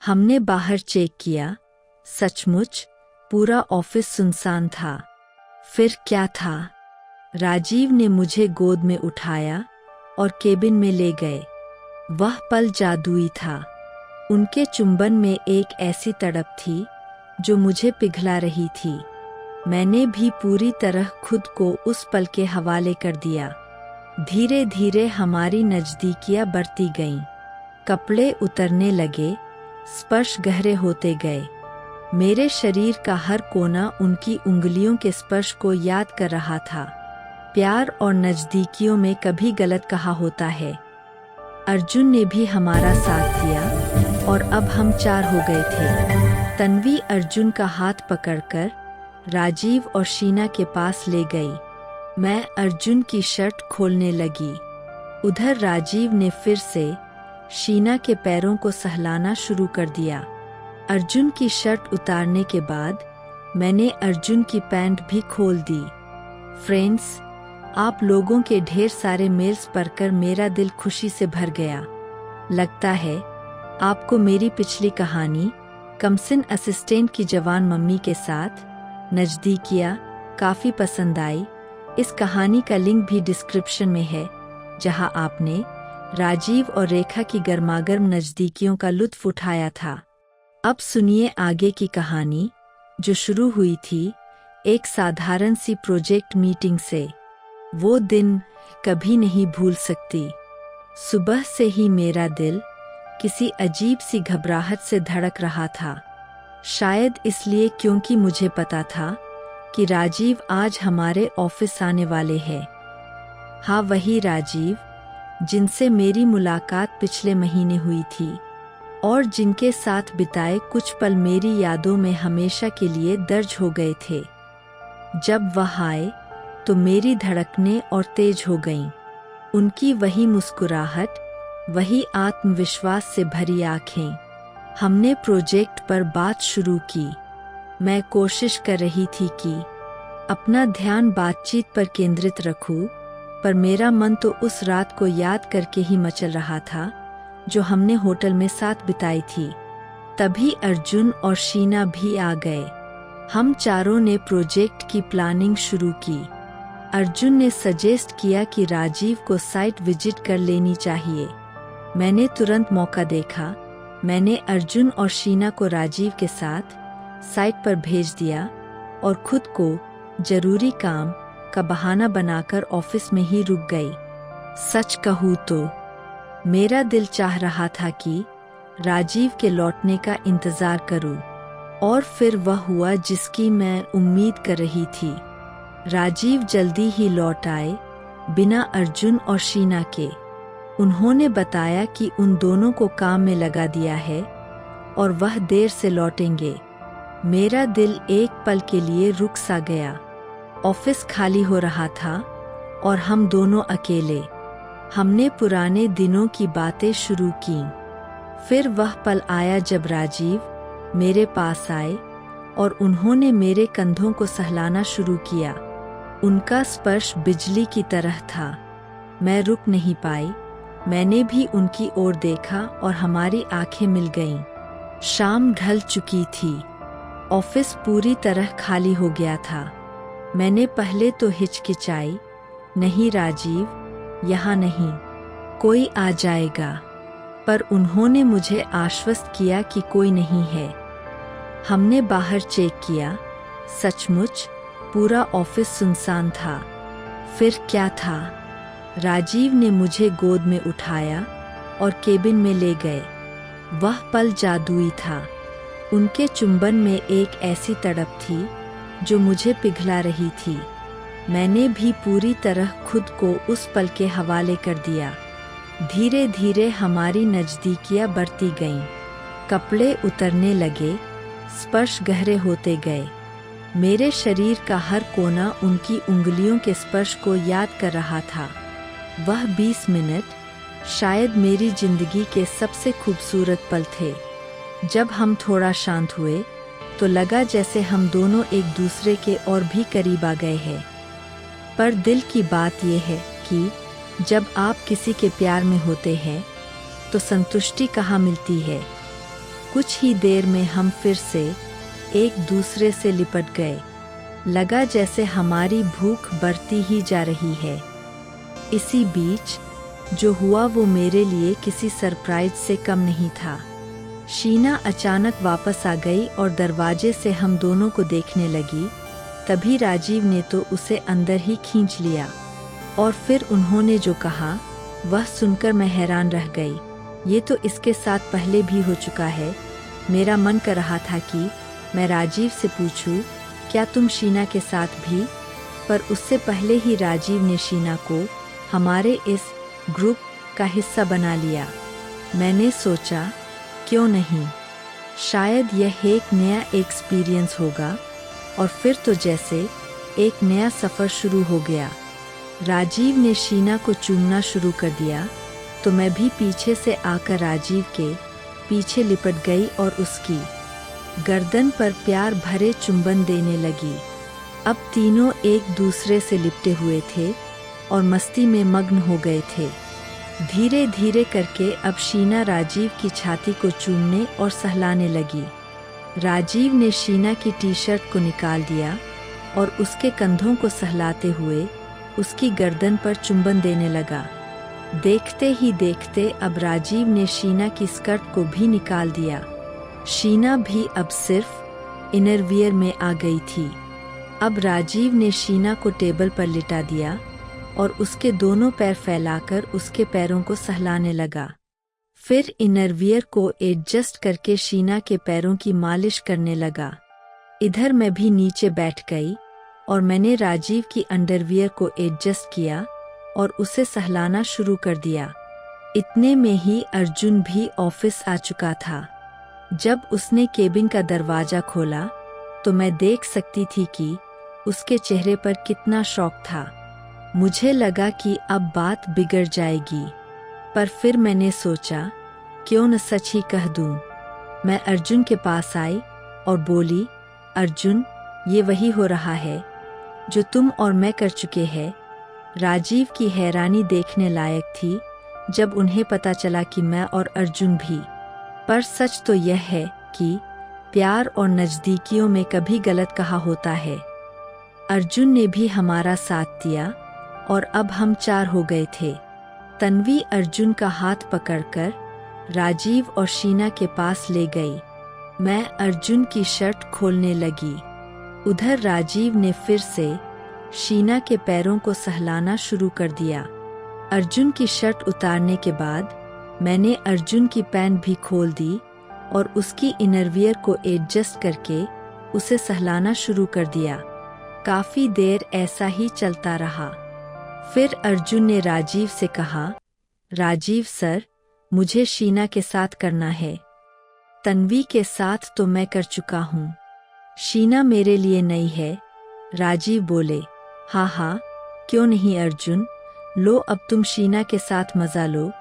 हमने बाहर चेक किया। सचमुच पूरा ऑफिस सुनसान था। फिर क्या था? राजीव ने मुझे गोद में उठाया और केबिन में ले गए। वह पल जादुई था। उनके चुंबन में एक ऐसी तड़प थी जो मुझे पिघला रही थी। मैंने भी पूरी तरह खुद को उस पल के हवाले कर दिया। धीरे धीरे हमारी नज़दीकियां बढ़ती गईं। कपड़े उतरने लगे, स्पर्श गहरे होते गए। मेरे शरीर का हर कोना उनकी उंगलियों के स्पर्श को याद कर रहा था। प्यार और नज़दीकियों में कभी गलत कहा होता है। अर्जुन ने भी हमारा साथ दिया और अब हम 4 हो गए थे। तन्वी अर्जुन का हाथ पकड़कर राजीव और शीना के पास ले गई। मैं अर्जुन की शर्ट खोलने लगी। उधर राजीव ने फिर से शीना के पैरों को सहलाना शुरू कर दिया। अर्जुन की शर्ट उतारने के बाद मैंने अर्जुन की पैंट भी खोल दी। फ्रेंड्स, आप लोगों के ढेर सारे मेल्स पढ़कर मेरा दिल खुशी से भर गया। लगता है आपको मेरी पिछली कहानी कमसिन असिस्टेंट की जवान मम्मी के साथ नज़दीकियां काफ़ी पसंद आई। इस कहानी का लिंक भी डिस्क्रिप्शन में है, जहां आपने राजीव और रेखा की गर्मागर्म नज़दीकियों का लुत्फ उठाया था। अब सुनिए आगे की कहानी, जो शुरू हुई थी एक साधारण सी प्रोजेक्ट मीटिंग से। वो दिन कभी नहीं भूल सकती। सुबह से ही मेरा दिल किसी अजीब सी घबराहट से धड़क रहा था। शायद इसलिए क्योंकि मुझे पता था कि राजीव आज हमारे ऑफिस आने वाले हैं। हाँ, वही राजीव जिनसे मेरी मुलाकात पिछले महीने हुई थी और जिनके साथ बिताए कुछ पल मेरी यादों में हमेशा के लिए दर्ज हो गए थे। जब वह आए तो मेरी धड़कनें और तेज हो गईं। उनकी वही मुस्कुराहट, वही आत्मविश्वास से भरी आंखें। हमने प्रोजेक्ट पर बात शुरू की। मैं कोशिश कर रही थी कि अपना ध्यान बातचीत पर केंद्रित रखूं, पर मेरा मन तो उस रात को याद करके ही मचल रहा था जो हमने होटल में साथ बिताई थी। तभी अर्जुन और शीना भी आ गए। हम चारों ने प्रोजेक्ट की प्लानिंग शुरू की। अर्जुन ने सजेस्ट किया कि राजीव को साइट विजिट कर लेनी चाहिए। मैंने तुरंत मौका देखा। मैंने अर्जुन और शीना को राजीव के साथ साइट पर भेज दिया और खुद को जरूरी काम का बहाना बनाकर ऑफिस में ही रुक गई। सच कहूँ तो मेरा दिल चाह रहा था कि राजीव के लौटने का इंतजार करूं, और फिर वह हुआ जिसकी मैं उम्मीद कर रही थी। राजीव जल्दी ही लौट आए, बिना अर्जुन और शीना के। उन्होंने बताया कि उन दोनों को काम में लगा दिया है और वह देर से लौटेंगे। मेरा दिल एक पल के लिए रुक सा गया। ऑफिस खाली हो रहा था और हम दोनों अकेले। हमने पुराने दिनों की बातें शुरू की। फिर वह पल आया जब राजीव मेरे पास आए और उन्होंने मेरे कंधों को सहलाना शुरू किया। उनका स्पर्श बिजली की तरह था। मैं रुक नहीं पाई। मैंने भी उनकी ओर देखा और हमारी आंखें मिल गईं। शाम ढल चुकी थी। ऑफिस पूरी तरह खाली हो गया था। मैंने पहले तो हिचकिचाई, नहीं राजीव, यहाँ नहीं, कोई आ जाएगा। पर उन्होंने मुझे आश्वस्त किया कि कोई नहीं है। हमने बाहर चेक किया। सचमुच पूरा ऑफिस सुनसान था। फिर क्या था? राजीव ने मुझे गोद में उठाया और केबिन में ले गए। वह पल जादुई था। उनके चुंबन में एक ऐसी तड़प थी जो मुझे पिघला रही थी। मैंने भी पूरी तरह खुद को उस पल के हवाले कर दिया। धीरे धीरे हमारी नज़दीकियां बढ़ती गईं। कपड़े उतरने लगे, स्पर्श गहरे होते गए। मेरे शरीर का हर कोना उनकी उंगलियों के स्पर्श को याद कर रहा था। वह 20 मिनट शायद मेरी जिंदगी के सबसे खूबसूरत पल थे। जब हम थोड़ा शांत हुए तो लगा जैसे हम दोनों एक दूसरे के और भी करीब आ गए हैं। पर दिल की बात यह है कि जब आप किसी के प्यार में होते हैं तो संतुष्टि कहाँ मिलती है। कुछ ही देर में हम फिर से एक दूसरे से लिपट गए। लगा जैसे हमारी भूख बढ़ती ही जा रही है। इसी बीच जो हुआ वो मेरे लिए किसी सरप्राइज से कम नहीं था। शीना अचानक वापस आ गई और दरवाजे से हम दोनों को देखने लगी। तभी राजीव ने तो उसे अंदर ही खींच लिया और फिर उन्होंने जो कहा वह सुनकर मैं हैरान रह गई। ये तो इसके साथ पहले भी हो चुका है। मेरा मन कर रहा था कि मैं राजीव से पूछूं, क्या तुम शीना के साथ भी? पर उससे पहले ही राजीव ने शीना को हमारे इस ग्रुप का हिस्सा बना लिया। मैंने सोचा क्यों नहीं, शायद यह एक नया एक्सपीरियंस होगा। और फिर तो जैसे एक नया सफ़र शुरू हो गया। राजीव ने शीना को चूमना शुरू कर दिया तो मैं भी पीछे से आकर राजीव के पीछे लिपट गई और उसकी गर्दन पर प्यार भरे चुंबन देने लगी। अब तीनों एक दूसरे से लिपटे हुए थे और मस्ती में मग्न हो गए थे। धीरे धीरे करके अब शीना राजीव की छाती को चूमने और सहलाने लगी। राजीव ने शीना की टी-शर्ट को निकाल दिया और उसके कंधों को सहलाते हुए उसकी गर्दन पर चुंबन देने लगा। देखते ही देखते अब राजीव ने शीना की स्कर्ट को भी निकाल दिया। शीना भी अब सिर्फ इनरवियर में आ गई थी। अब राजीव ने शीना को टेबल पर लिटा दिया और उसके दोनों पैर फैलाकर उसके पैरों को सहलाने लगा। फिर इनरवियर को एडजस्ट करके शीना के पैरों की मालिश करने लगा। इधर मैं भी नीचे बैठ गई और मैंने राजीव की अंडरवियर को एडजस्ट किया और उसे सहलाना शुरू कर दिया। इतने में ही अर्जुन भी ऑफिस आ चुका था। जब उसने केबिन का दरवाजा खोला तो मैं देख सकती थी कि उसके चेहरे पर कितना शौक था। मुझे लगा कि अब बात बिगड़ जाएगी, पर फिर मैंने सोचा क्यों न सच ही कह दूं। मैं अर्जुन के पास आई और बोली, अर्जुन, ये वही हो रहा है जो तुम और मैं कर चुके हैं। राजीव की हैरानी देखने लायक थी जब उन्हें पता चला कि मैं और अर्जुन भी। पर सच तो यह है कि प्यार और नज़दीकियों में कभी गलत कहा होता है। अर्जुन ने भी हमारा साथ दिया और अब हम 4 हो गए थे। तन्वी अर्जुन का हाथ पकड़कर राजीव और शीना के पास ले गई। मैं अर्जुन की शर्ट खोलने लगी। उधर राजीव ने फिर से शीना के पैरों को सहलाना शुरू कर दिया। अर्जुन की शर्ट उतारने के बाद मैंने अर्जुन की पैंट भी खोल दी और उसकी इनरवियर को एडजस्ट करके उसे सहलाना शुरू कर दिया। काफी देर ऐसा ही चलता रहा। फिर अर्जुन ने राजीव से कहा, राजीव सर, मुझे शीना के साथ करना है। तन्वी के साथ तो मैं कर चुका हूँ, शीना मेरे लिए नई है। राजीव बोले, हाँ हाँ, क्यों नहीं अर्जुन, लो अब तुम शीना के साथ मजा लो।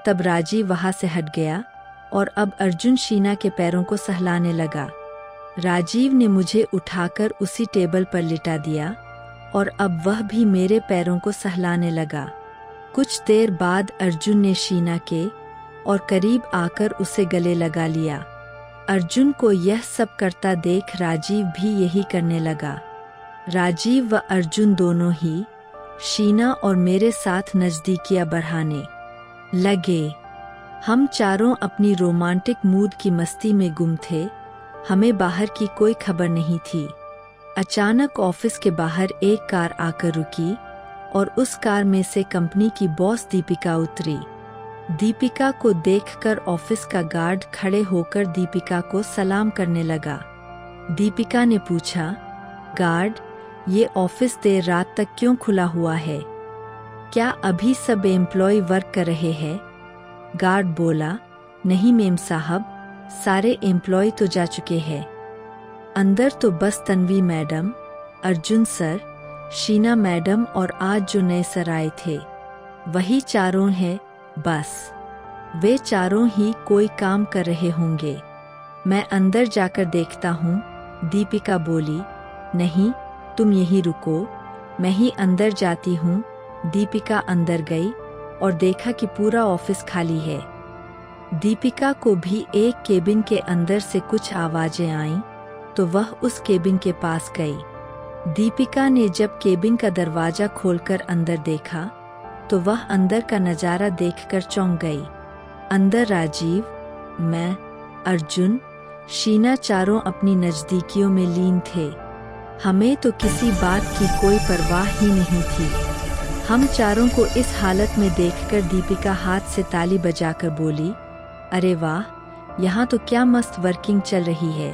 तब राजीव वहां से हट गया और अब अर्जुन शीना के पैरों को सहलाने लगा। राजीव ने मुझे उठाकर उसी टेबल पर लिटा दिया और अब वह भी मेरे पैरों को सहलाने लगा। कुछ देर बाद अर्जुन ने शीना के और करीब आकर उसे गले लगा लिया। अर्जुन को यह सब करता देख राजीव भी यही करने लगा। राजीव व अर्जुन दोनों ही शीना और मेरे साथ नजदीकियां बढ़ाने लगे। हम चारों अपनी रोमांटिक मूड की मस्ती में गुम थे। हमें बाहर की कोई खबर नहीं थी। अचानक ऑफिस के बाहर एक कार आकर रुकी और उस कार में से कंपनी की बॉस दीपिका उतरी। दीपिका को देखकर ऑफिस का गार्ड खड़े होकर दीपिका को सलाम करने लगा। दीपिका ने पूछा, गार्ड, ये ऑफिस देर रात तक क्यों खुला हुआ है? क्या अभी सब एम्प्लॉय वर्क कर रहे हैं? गार्ड बोला, नहीं मेम साहब, सारे एम्प्लॉय तो जा चुके हैं। अंदर तो बस Tanvi madam, Arjun sir, Sheena madam और आज जो नए सर आए थे वही चारों हैं बस। वे चारों ही कोई काम कर रहे होंगे। मैं अंदर जाकर देखता हूँ, दीपिका बोली। नहीं, तुम यहीं रुको, मैं ही अंदर जाती हूँ। दीपिका अंदर गई और देखा कि पूरा ऑफिस खाली है। दीपिका को भी एक केबिन के अंदर से कुछ आवाजें आईं, तो वह उस केबिन के पास गई। दीपिका ने जब केबिन का दरवाजा खोलकर अंदर देखा, तो वह अंदर का नज़ारा देखकर चौंक गई। अंदर राजीव, मैं, अर्जुन, शीना चारों अपनी नज़दीकियों में लीन थे। हमें तो किसी बात की कोई परवाह ही नहीं थी। हम चारों को इस हालत में देखकर दीपिका हाथ से ताली बजाकर बोली, अरे वाह, यहाँ तो क्या मस्त वर्किंग चल रही है।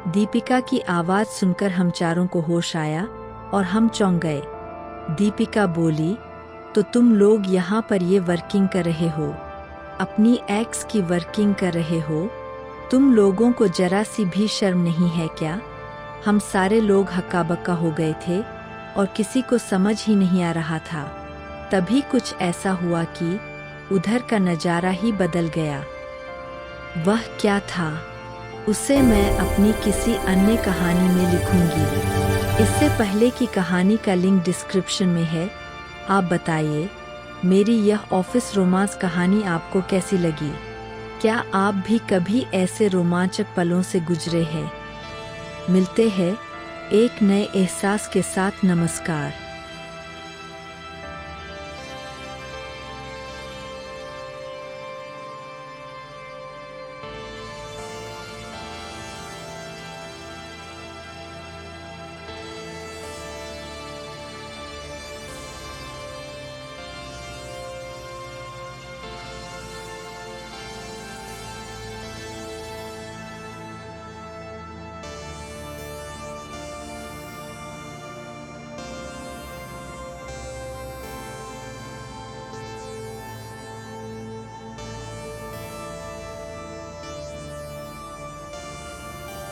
दीपिका की आवाज़ सुनकर हम चारों को होश आया और हम चौंक गए। दीपिका बोली, तो तुम लोग यहाँ पर ये वर्किंग कर रहे हो, अपनी एक्स की वर्किंग कर रहे हो? तुम लोगों को जरा सी भी शर्म नहीं है क्या? हम सारे लोग हक्का बक्का हो गए थे और किसी को समझ ही नहीं आ रहा था। तभी कुछ ऐसा हुआ कि उधर का नज़ारा ही बदल गया। वह क्या था, उसे मैं अपनी किसी अन्य कहानी में लिखूंगी। इससे पहले की कहानी का लिंक डिस्क्रिप्शन में है। आप बताइए, मेरी यह ऑफिस रोमांस कहानी आपको कैसी लगी? क्या आप भी कभी ऐसे रोमांचक पलों से गुजरे हैं? मिलते हैं एक नए एहसास के साथ। नमस्कार।